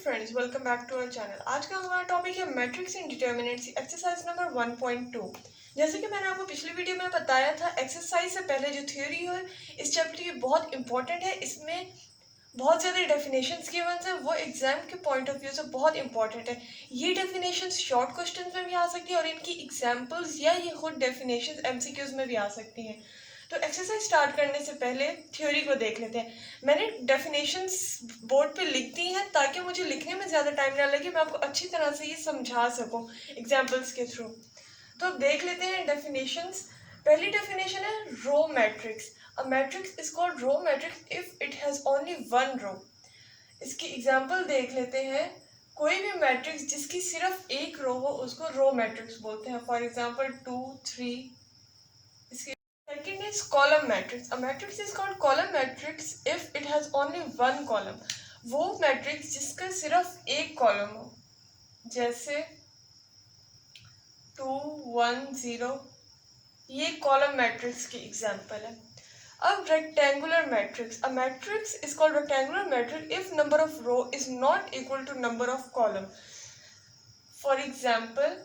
Friends, welcome back to our channel. आज का हमारा टॉपिक है matrix in determinants, exercise number 1.2। जैसे कि मैंने आपको पिछली वीडियो में बताया था, एक्सरसाइज से पहले जो थ्योरी है इस चैप्टर की बहुत इंपॉर्टेंट है। इसमें बहुत ज़्यादा डेफिनेशंस गिवन है, वो एग्जाम के पॉइंट ऑफ व्यू से बहुत इंपॉर्टेंट है। ये डेफिनेशंस शॉर्ट क्वेश्चन में भी आ सकती है और इनकी एग्जाम्पल्स या ये खुद डेफिनेशंस एमसीक्यूज में भी आ सकती हैं। तो एक्सरसाइज स्टार्ट करने से पहले थ्योरी को देख लेते हैं। मैंने डेफिनेशंस बोर्ड पे लिख दी हैं ताकि मुझे लिखने में ज़्यादा टाइम ना लगे, मैं आपको अच्छी तरह से ये समझा सकूं एग्जाम्पल्स के थ्रू। तो अब देख लेते हैं डेफिनेशंस। पहली डेफिनेशन है row matrix. A matrix is called row matrix if it has only one row. इसकी एग्जाम्पल देख लेते हैं। कोई भी मैट्रिक्स जिसकी सिर्फ एक रो हो उसको रो मैट्रिक्स बोलते हैं। For example 2, 3। इसकी second is column matrix. A matrix is called column matrix if it has only one column. वो मैट्रिक्स जिसका सिर्फ एक कॉलम हो, जैसे 2, 1, 0। ये कॉलम मैट्रिक्स की एग्जांपल है। अब rectangular matrix. A matrix is called rectangular matrix if number of row is not equal to number of column. For example,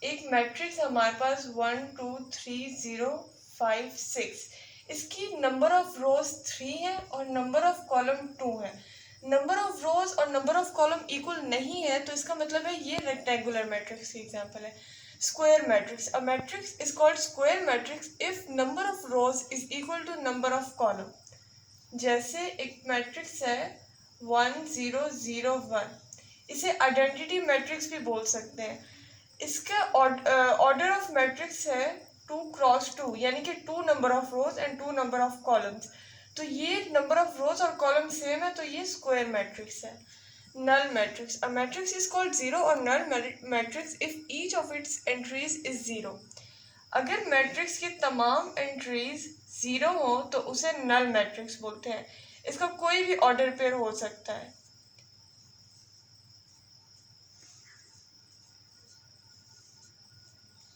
एक मैट्रिक्स हमारे पास 1, 2, 3, 0, 5, 6। इसकी नंबर ऑफ रोज 3 है और नंबर ऑफ कॉलम 2 है। नंबर ऑफ रोज और नंबर ऑफ कॉलम इक्वल नहीं है, तो इसका मतलब है ये रेक्टेंगुलर मैट्रिक्स की एग्जांपल है। Square matrix. A matrix is called square matrix if number of rows is equal to number of column. जैसे एक मैट्रिक्स है 1, 0, 0, 1। इसे आइडेंटिटी मैट्रिक्स भी बोल सकते हैं। इसका ऑर्डर ऑफ मैट्रिक्स है 2 क्रॉस 2, यानी कि 2 number of rose and 2 number of columns. तो ये नंबर ऑफ रोज और कॉलम सेम है, तो ये स्क्वायर मैट्रिक्स है। Null matrix. A matrix is called zero और null matrix if each of its entries is zero. अगर मैट्रिक्स की तमाम एंट्रीज जीरो हो तो उसे नल मैट्रिक्स बोलते हैं। इसका कोई भी ऑर्डर पेयर हो सकता है।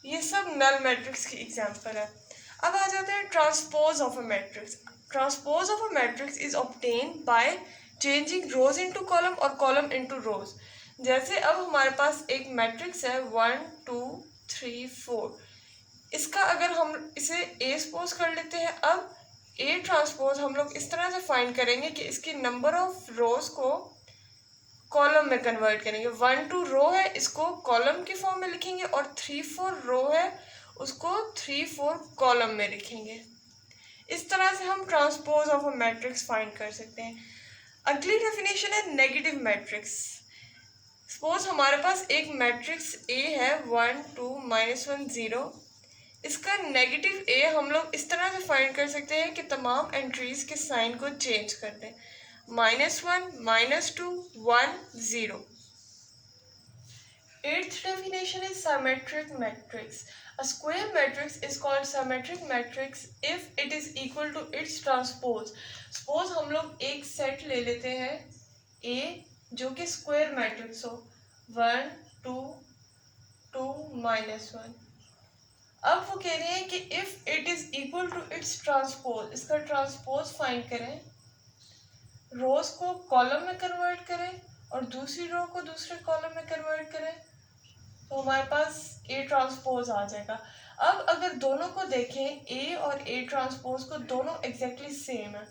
ये सब नल मैट्रिक्स की एग्जांपल है। अब आ जाते हैं transpose of a matrix. Transpose of a matrix is obtain by changing rose into column और कॉलम इनटू रोज। जैसे अब हमारे पास एक मैट्रिक्स है 1, 2, 3, 4। इसका अगर हम इसे ए सपोज कर लेते हैं, अब ए ट्रांसपोज हम लोग इस तरह से फाइंड करेंगे कि इसकी नंबर ऑफ रोज को कॉलम में कन्वर्ट करेंगे। 1, 2 रो है, इसको कॉलम के फॉर्म में लिखेंगे और 3, 4 रो है, उसको 3, 4 कॉलम में लिखेंगे। इस तरह से हम transpose of a matrix find कर सकते हैं। अगली डेफिनेशन है नेगेटिव मैट्रिक्स। सपोज हमारे पास एक मैट्रिक्स ए है 1, 2, -1, 0। इसका नेगेटिव ए हम लोग इस तरह से फाइंड कर सकते हैं कि तमाम एंट्रीज के साइन को चेंज कर दें। -1, -2, 1, 0। Eighth definition is symmetric matrix. A square matrix is called symmetric matrix if it is equal to its transpose. Suppose हम लोग एक सेट ले लेते हैं A जो कि स्क्वायर मैट्रिक्स हो 1, 2, 2, -1। अब वो कह रहे हैं कि if it is equal to its transpose, इसका ट्रांसपोज फाइंड करें, रोज को कॉलम में कन्वर्ट करें और दूसरी रो को दूसरे कॉलम में कन्वर्ट करें, तो हमारे पास ए ट्रांसपोज आ जाएगा। अब अगर दोनों को देखें, ए और ए ट्रांसपोज को, दोनों एग्जैक्टली सेम है,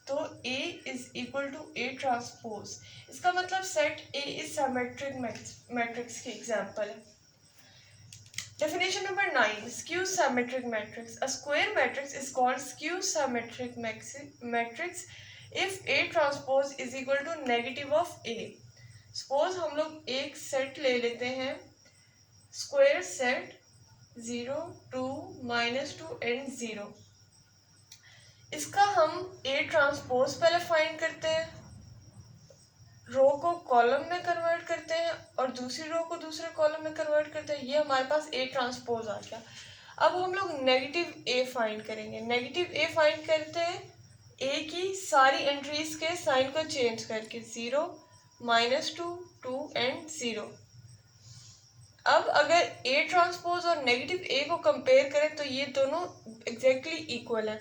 तो A is equal to A transpose. इसका मतलब set A is symmetric matrix की एग्जांपल है। Definition number 9, skew symmetric matrix. A square matrix is called skew symmetric matrix if A transpose is equal to negative of A. Suppose हम लोग एक set ले लेते हैं, स्क्वायर सेट 0, 2, -2 एंड 0। इसका हम A ट्रांसपोज पहले फाइंड करते हैं, रो को कॉलम में कन्वर्ट करते हैं और दूसरी रो को दूसरे कॉलम में कन्वर्ट करते हैं। ये हमारे पास ए ट्रांसपोज आ गया। अब हम लोग नेगेटिव ए फाइंड करेंगे। नेगेटिव ए फाइंड करते हैं ए की सारी एंट्रीज के साइन को चेंज करके 0, -2, 2 एंड 0। अब अगर ए ट्रांसपोज और नेगेटिव ए को कंपेयर करें तो ये दोनों एग्जैक्टली इक्वल है,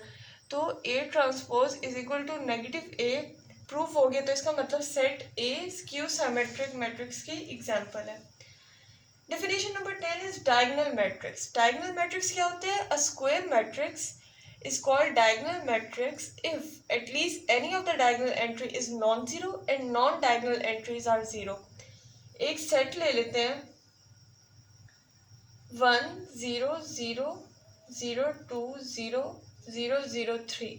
तो A transpose is equal to negative A proof हो गया, तो इसका मतलब set A skew symmetric matrix की एग्जांपल है। Definition number 10 is diagonal matrix. Diagonal matrix क्या होते हैं? A square matrix is called diagonal matrix if at least any of the diagonal entry is non-zero and non-diagonal entries are zero। एक set ले लेते हैं 1 0 0 0 2 0 0 0 3।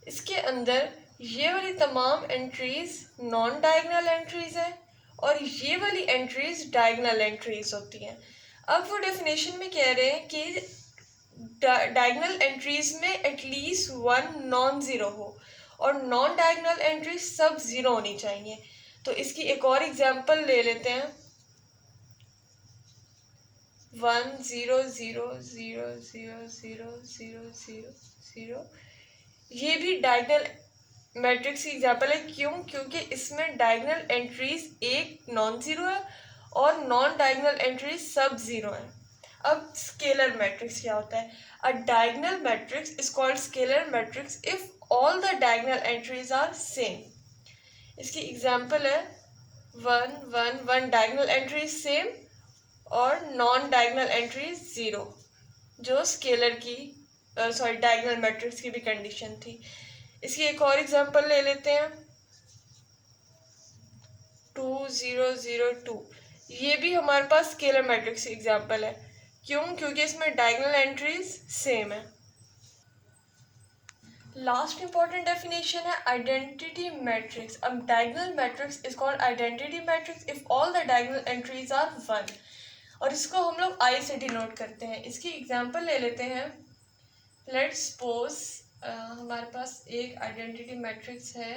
इसके अंदर ये वाली तमाम एंट्रीज नॉन डायगोनल एंट्रीज है और ये वाली एंट्रीज डायगोनल एंट्रीज होती हैं। अब वो डेफिनेशन में कह रहे हैं कि डायगोनल एंट्रीज में एटलीस्ट वन नॉन ज़ीरो हो और नॉन डायगोनल एंट्रीज सब ज़ीरो होनी चाहिए। तो इसकी एक और एग्जांपल ले लेते हैं 1 0 0 0 0 0 0 0 0। ये भी डायगोनल मैट्रिक्स की एग्जांपल है। क्यों? क्योंकि इसमें डायगोनल एंट्रीज एक नॉन ज़ीरो है और नॉन डायगोनल एंट्रीज सब ज़ीरो है। अब स्केलर मैट्रिक्स क्या होता है? A diagonal matrix is called scalar matrix if all the diagonal entries are same. इसकी एग्जांपल है 1 1 1 डायगोनल एंट्रीज सेम और नॉन डायगोनल एंट्रीज ज़ीरो, जो स्केलर की डायगोनल मैट्रिक्स की भी कंडीशन थी। इसकी एक और एग्जांपल ले लेते हैं 2 0 0 2। ये भी हमारे पास स्केलर मैट्रिक्स की एग्जांपल है। क्यों? क्योंकि इसमें डायगोनल एंट्रीज सेम है। लास्ट इंपॉर्टेंट डेफिनेशन है आइडेंटिटी मैट्रिक्स। अब diagonal matrix is called identity matrix if all the diagonal entries are 1। और इसको हम लोग आई से डिनोट करते हैं। इसकी एग्जांपल ले लेते हैं। लेट्स सपोज हमारे पास एक आइडेंटिटी मैट्रिक्स है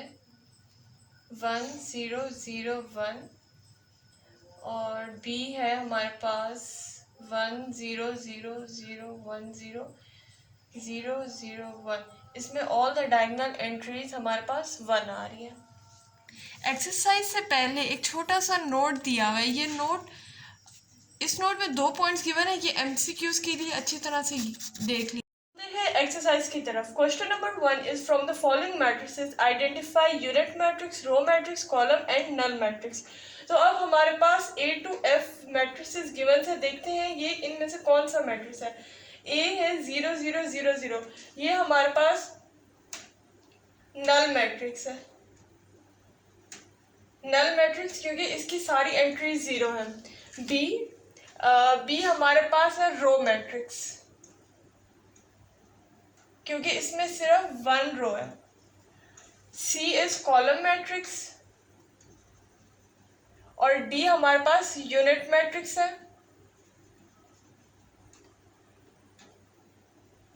1 0 0 1 और बी है हमारे पास 1 0 0 0 1 0 0 0 1। इसमें ऑल द डायगोनल एंट्रीज हमारे पास 1 आ रही है। एक्सरसाइज से पहले एक छोटा सा नोट दिया हुआ है। ये नोट, इस नोट में 2 पॉइंट्स गिवन है। ये एमसीक्यूज के लिए अच्छी तरह से देख लीजिए। एक्सरसाइज की तरफ। Question number 1 is from the following matrices identify unit matrix, row matrix, column and null matrix. तो अब हमारे पास A to F matrices given है। देखते हैं ये इनमें से कौन सा मैट्रिक्स है। A है 0 0 0 0, ये हमारे पास नल मैट्रिक्स है। नल मैट्रिक्स क्योंकि इसकी सारी एंट्रीज 0 है। बी हमारे पास है रो मैट्रिक्स क्योंकि इसमें सिर्फ 1 रो है। सी इज कॉलम मैट्रिक्स और डी हमारे पास यूनिट मैट्रिक्स है।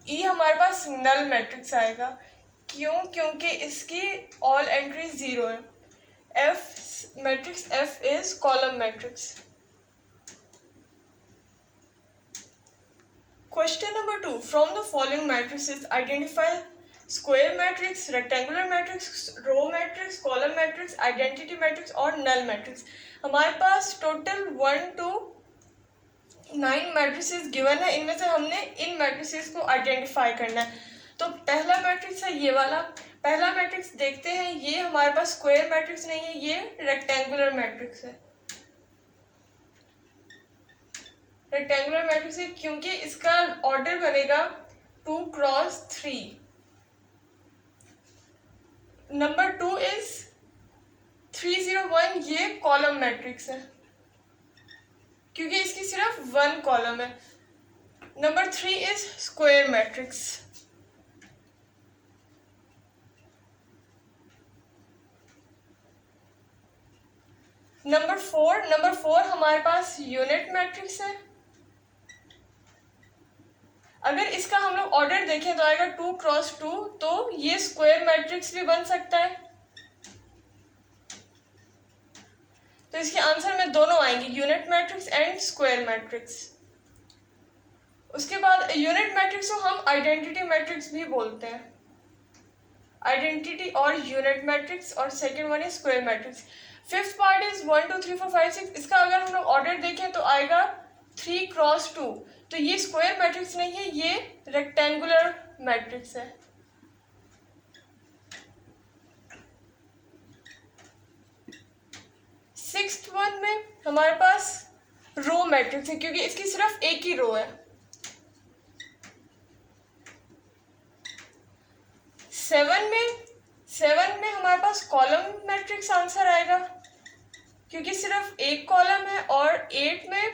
ई हमारे पास नल मैट्रिक्स आएगा। क्यों? क्योंकि इसकी ऑल एंट्री 0 है। F matrix F is column matrix. Question number 2 from the following matrices identify square matrix, rectangular matrix, row matrix, column matrix, identity matrix और नल मैट्रिक्स। हमारे पास टोटल 1 to 9 मैट्रिसेस गिवन है। इनमें से हमने इन matrices को identify करना है। तो पहला मैट्रिक्स है ये वाला। पहला मैट्रिक्स देखते हैं। ये हमारे पास स्क्वायर मैट्रिक्स नहीं है, ये रेक्टेंगुलर मैट्रिक्स है। रेक्टेंगुलर मैट्रिक्स है क्योंकि इसका ऑर्डर बनेगा 2 क्रॉस 3। नंबर 2 इज 301, ये कॉलम मैट्रिक्स है क्योंकि इसकी सिर्फ 1 कॉलम है। Number 3 is square matrix. Number 4 हमारे पास यूनिट मैट्रिक्स है। अगर इसका हम लोग ऑर्डर देखें तो आएगा 2 क्रॉस 2, तो ये स्क्वायर मैट्रिक्स भी बन सकता है। तो इसके आंसर में दोनों आएंगे, unit matrix and square matrix. उसके बाद यूनिट मैट्रिक्स को हम आइडेंटिटी मैट्रिक्स भी बोलते हैं। आइडेंटिटी और यूनिट मैट्रिक्स, और second one is square matrix. Fifth part is 1 2 3 4 5 6। इसका अगर हम लोग ऑर्डर देखें तो आएगा 3 क्रॉस 2, तो ये स्क्वायर मैट्रिक्स नहीं है, ये रेक्टेंगुलर मैट्रिक्स है। नेक्स्ट वन में हमारे पास रो मैट्रिक्स है, क्योंकि इसकी सिर्फ एक ही रो है। 7 में हमारे पास कॉलम मैट्रिक्स आंसर आएगा, क्योंकि सिर्फ एक कॉलम है। और 8 में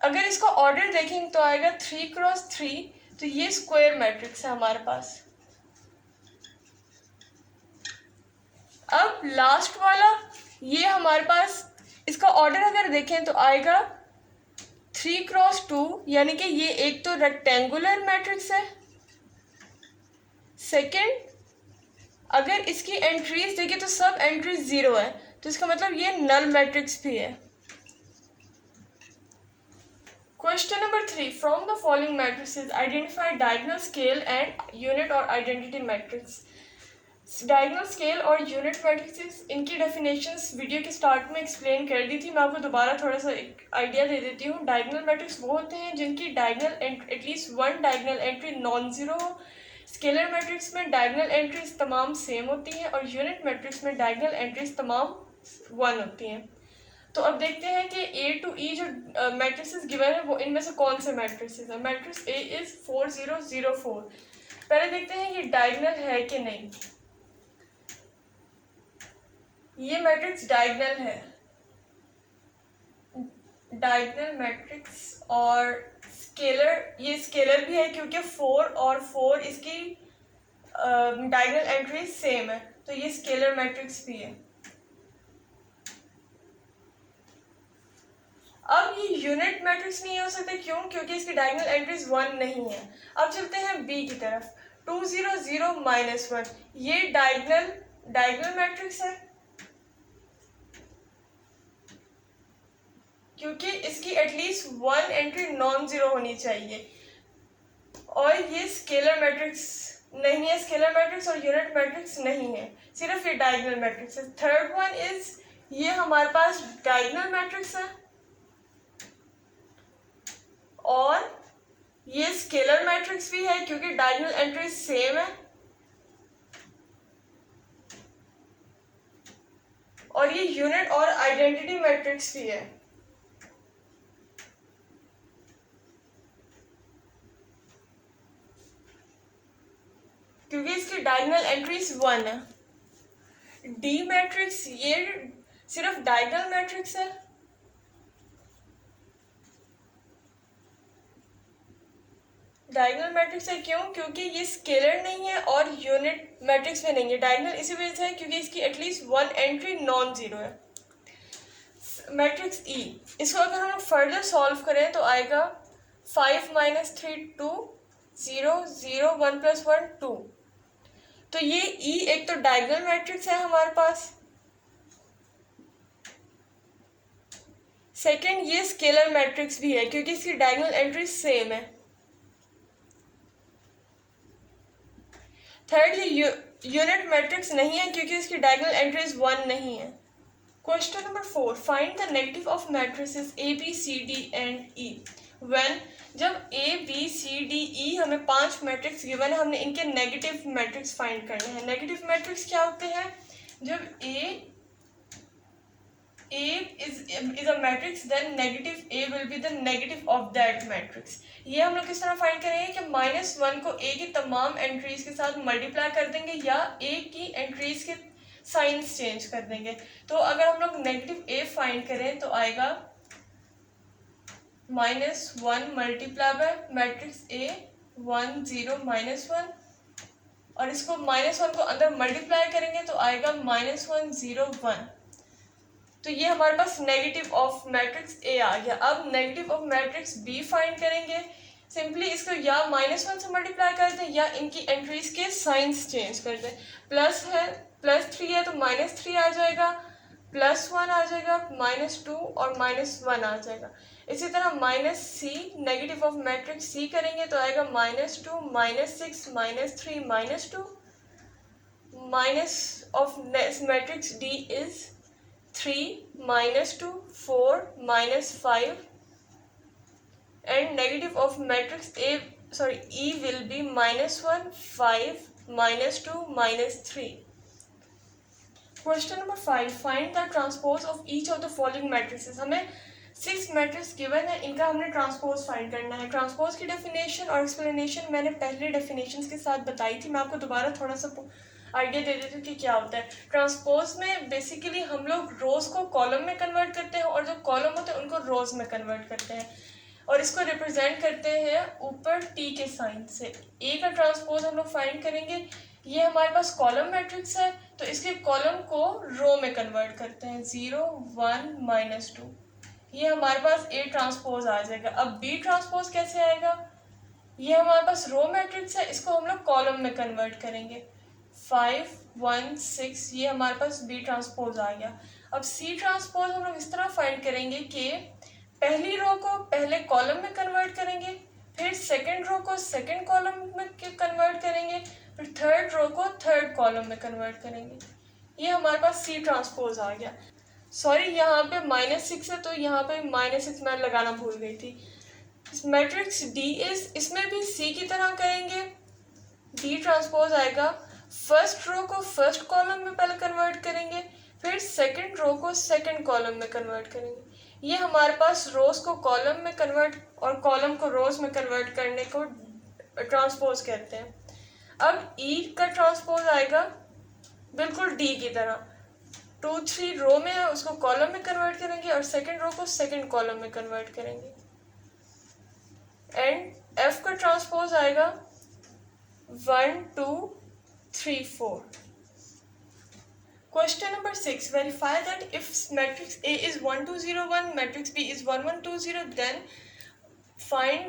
अगर इसका ऑर्डर देखेंगे तो आएगा 3x3, तो ये स्क्वायर मैट्रिक्स है हमारे पास। अब लास्ट वाला, ये हमारे पास इसका ऑर्डर अगर देखें तो आएगा 3x2, यानी कि ये एक तो रेक्टेंगुलर मैट्रिक्स है। सेकंड, अगर इसकी एंट्रीज देखें तो सब एंट्रीज 0 है, तो इसका मतलब ये नल मैट्रिक्स भी है। Question number 3, from the following matrices identify diagonal scale and unit और आइडेंटिटी मैट्रिक्स। डायगोनल स्केल और यूनिट मैट्रिक्स, इनकी डेफिनेशंस वीडियो के स्टार्ट में एक्सप्लेन कर दी थी। मैं आपको दोबारा थोड़ा सा एक आइडिया दे देती हूँ। डायगोनल मैट्रिक्स वो होते हैं जिनकी diagonal at least one diagonal entry non zero हो। स्केलर मैट्रिक्स में डायगोनल एंट्रीज तमाम सेम होती हैं और यूनिट मैट्रिक्स में डायगोनल एंट्रीज तमाम 1 होती हैं। तो अब देखते हैं कि A to E जो मैट्रिक्स गिवन है वो इनमें से कौन से मैट्रिक्स है। Matrix A is 4 0 0 4। पहले देखते हैं ये डायगोनल है कि नहीं। ये मैट्रिक्स डायगोनल है, डायगोनल मैट्रिक्स। और स्केलर, ये स्केलर भी है क्योंकि 4 और 4 इसकी डायगोनल एंट्री सेम है, तो ये स्केलर मैट्रिक्स भी है। अब ये यूनिट मैट्रिक्स नहीं हो सकते, क्यों? क्योंकि इसकी डायगोनल एंट्रीज 1 नहीं है। अब चलते हैं B की तरफ। 2 0 0 -1, ये डायगोनल मैट्रिक्स है क्योंकि इसकी एटलीस्ट 1 एंट्री नॉन जीरो होनी चाहिए। और ये स्केलर मैट्रिक्स नहीं है, स्केलर मैट्रिक्स और यूनिट मैट्रिक्स नहीं है, सिर्फ ये डायगोनल मैट्रिक्स है। थर्ड वन इज, ये हमारे पास डायगोनल मैट्रिक्स है और ये स्केलर मैट्रिक्स भी है क्योंकि डायगोनल एंट्री सेम है। और ये यूनिट और आइडेंटिटी मैट्रिक्स भी है। क्योंकि इसकी डायगोनल एंट्रीज 1 है। डी मैट्रिक्स, ये सिर्फ डायगोनल मैट्रिक्स है। डायगोनल मैट्रिक्स है क्यों? क्योंकि ये स्केलर नहीं है और यूनिट मैट्रिक्स में नहीं है। डायगोनल इसी वजह से है क्योंकि इसकी एटलीस्ट 1 एंट्री नॉन जीरो है। मैट्रिक्स ई, इसको अगर हम लोग फर्दर सॉल्व करें तो आएगा 5 - 3 2 0 0 1 + 1 2। तो ये ई एक तो डायगोनल मैट्रिक्स है हमारे पास। सेकंड, ये स्केलर मैट्रिक्स भी है क्योंकि इसकी डायगोनल एंट्री सेम है। थर्ड, ये यूनिट मैट्रिक्स नहीं है क्योंकि इसकी डायगोनल एंट्रीज 1 नहीं है। Question number 4, find the negative of matrices A B C D and E when, जब A B C D E हमें 5 मैट्रिक्स गिवन है, हमने इनके नेगेटिव मैट्रिक्स फाइंड करने हैं। नेगेटिव मैट्रिक्स क्या होते हैं? जब A is a matrix, then negative A will be the negative of that matrix। ये हम लोग किस तरह फाइंड करेंगे कि -1 को A की तमाम एंट्रीज के साथ मल्टीप्लाई कर देंगे या A की एंट्रीज के साइंस चेंज कर देंगे। तो अगर हम लोग नेगेटिव A फाइंड करें तो आएगा -1 मल्टीप्लाई बाय मैट्रिक्स A 1 0 -1, और इसको -1 को अंदर मल्टीप्लाई करेंगे तो आएगा -1 0 1। तो ये हमारे पास नेगेटिव ऑफ मैट्रिक्स A आ गया। अब negative of matrix B find करेंगे। सिंपली इसको या -1 से मल्टीप्लाई कर दें या इनकी एंट्रीज के साइंस चेंज कर दें। प्लस है, +3 है तो -3 आ जाएगा, +1 आ जाएगा, -2 और -1 आ जाएगा। इसी तरह -C, negative of matrix C करेंगे तो आएगा -2 -6 -3 -2। Minus of matrix D is 3 -2 4 -5, and negative of matrix E will be -1 5 -2 -3। Question number 5, find the transpose of each of the following matrices. हमें 6 मैट्रिक्स गिवन है, इनका हमने ट्रांसपोज फाइंड करना है। Transpose की डेफिनेशन और एक्सप्लेनेशन मैंने पहले डेफिनेशंस के साथ बताई थी, मैं आपको दोबारा थोड़ा सा आइडिया दे देती हूँ कि क्या होता है। ट्रांसपोज में बेसिकली हम लोग रोज को कॉलम में कन्वर्ट करते हैं और जो कॉलम होते हैं उनको रोज में कन्वर्ट करते हैं और इसको रिप्रेजेंट करते हैं ऊपर टी के साइन से। ए का ट्रांसपोज हम लोग फाइंड करेंगे, ये हमारे पास कॉलम मैट्रिक्स है तो इसके कॉलम को रो में कन्वर्ट करते हैं, 0 1 -2, ये हमारे पास ए ट्रांसपोज आ जाएगा। अब बी ट्रांसपोज कैसे आएगा, ये हमारे पास रो मैट्रिक्स है, इसको हम लोग कॉलम में कन्वर्ट करेंगे, 5 1 6, ये हमारे पास बी ट्रांसपोज आ गया। अब सी ट्रांसपोज हम लोग इस तरह फाइंड करेंगे कि पहली रो को पहले कॉलम में कन्वर्ट करेंगे, फिर सेकंड रो को सेकंड कॉलम में कन्वर्ट करेंगे, फिर थर्ड रो को थर्ड कॉलम में कन्वर्ट करेंगे। ये हमारे पास सी ट्रांसपोज आ गया। सॉरी, यहाँ पे -6 है तो यहाँ पे -6 मैं लगाना भूल गई थी। मैट्रिक्स डी इज, इसमें भी सी की तरह करेंगे, डी ट्रांसपोज आएगा, फर्स्ट रो को फर्स्ट कॉलम में पहले कन्वर्ट करेंगे, फिर सेकंड रो को सेकंड कॉलम में कन्वर्ट करेंगे। ये हमारे पास रोज को कॉलम में कन्वर्ट और कॉलम को रोज में कन्वर्ट करने को ट्रांसपोज कहते हैं। अब ई का ट्रांसपोज आएगा बिल्कुल डी की तरह, 2 3 रो में है उसको कॉलम में कन्वर्ट करेंगे और सेकंड रो को सेकंड कॉलम में कन्वर्ट करेंगे। एंड एफ का ट्रांसपोज आएगा 1 2 3 4। Question number 6, verify that if matrix A is 1 2 0 1, matrix B is 1 1 2 0, then find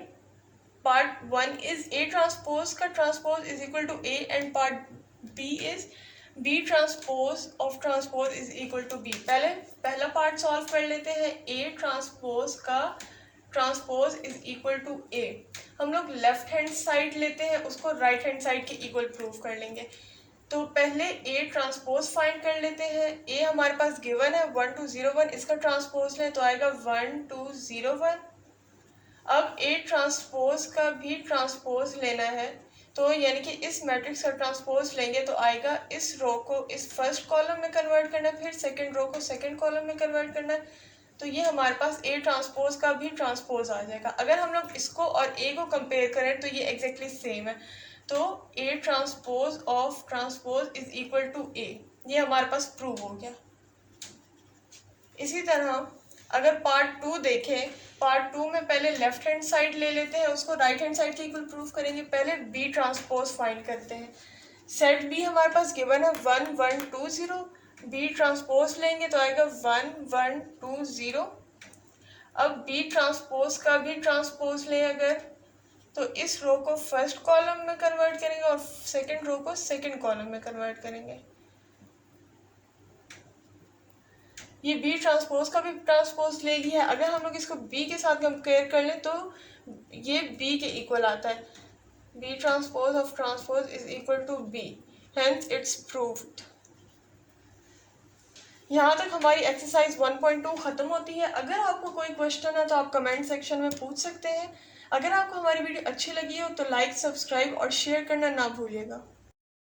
part 1 is A transpose का transpose is equal to A and part B is B transpose of transpose is equal to B। पहला part solve कर लेते हैं। A transpose का transpose is equal to A। हम लोग left hand side लेते हैं, उसको राइट हैंड साइड के इक्वल प्रूव कर लेंगे। तो पहले A ट्रांसपोज फाइंड कर लेते हैं। A हमारे पास गिवन है 1 2 0 1, इसका ट्रांसपोज लें तो आएगा 1 2 0 1। अब A ट्रांसपोज का भी ट्रांसपोज लेना है, तो यानी कि इस मैट्रिक्स का ट्रांसपोज लेंगे तो आएगा इस रो को इस फर्स्ट कॉलम में कन्वर्ट करना है, फिर सेकंड रो को सेकंड कॉलम में कन्वर्ट करना है, तो ये हमारे पास A ट्रांसपोज का भी ट्रांसपोज आ जाएगा। अगर हम लोग इसको और A को कंपेयर करें तो ये एग्जैक्टली सेम है, तो A transpose of transpose is equal to A, ये हमारे पास प्रूव हो गया। इसी तरह अगर पार्ट 2 देखें, पार्ट 2 में पहले लेफ्ट हैंड साइड ले लेते हैं, उसको राइट हैंड साइड के इक्वल प्रूव करेंगे। पहले B ट्रांसपोज फाइंड करते हैं। सेट B हमारे पास गिवन है 1 1 2 0, B ट्रांसपोज लेंगे तो आएगा 1 1 2 0। अब B ट्रांसपोज का भी ट्रांसपोज लें अगर, तो इस रो को फर्स्ट कॉलम में कन्वर्ट करेंगे और सेकंड रो को सेकंड कॉलम में कन्वर्ट करेंगे। ये B ट्रांसपोज का भी ट्रांसपोज ले लिया है। अगर हम लोग इसको B के साथ कंपेयर कर लें तो ये B के इक्वल आता है। B transpose of transpose is equal to B, hence it's proved. यहाँ तक हमारी एक्सरसाइज 1.2 ख़त्म होती है। अगर आपको कोई क्वेश्चन है तो आप कमेंट सेक्शन में पूछ सकते हैं। अगर आपको हमारी वीडियो अच्छी लगी हो तो लाइक, सब्सक्राइब और शेयर करना ना भूलिएगा।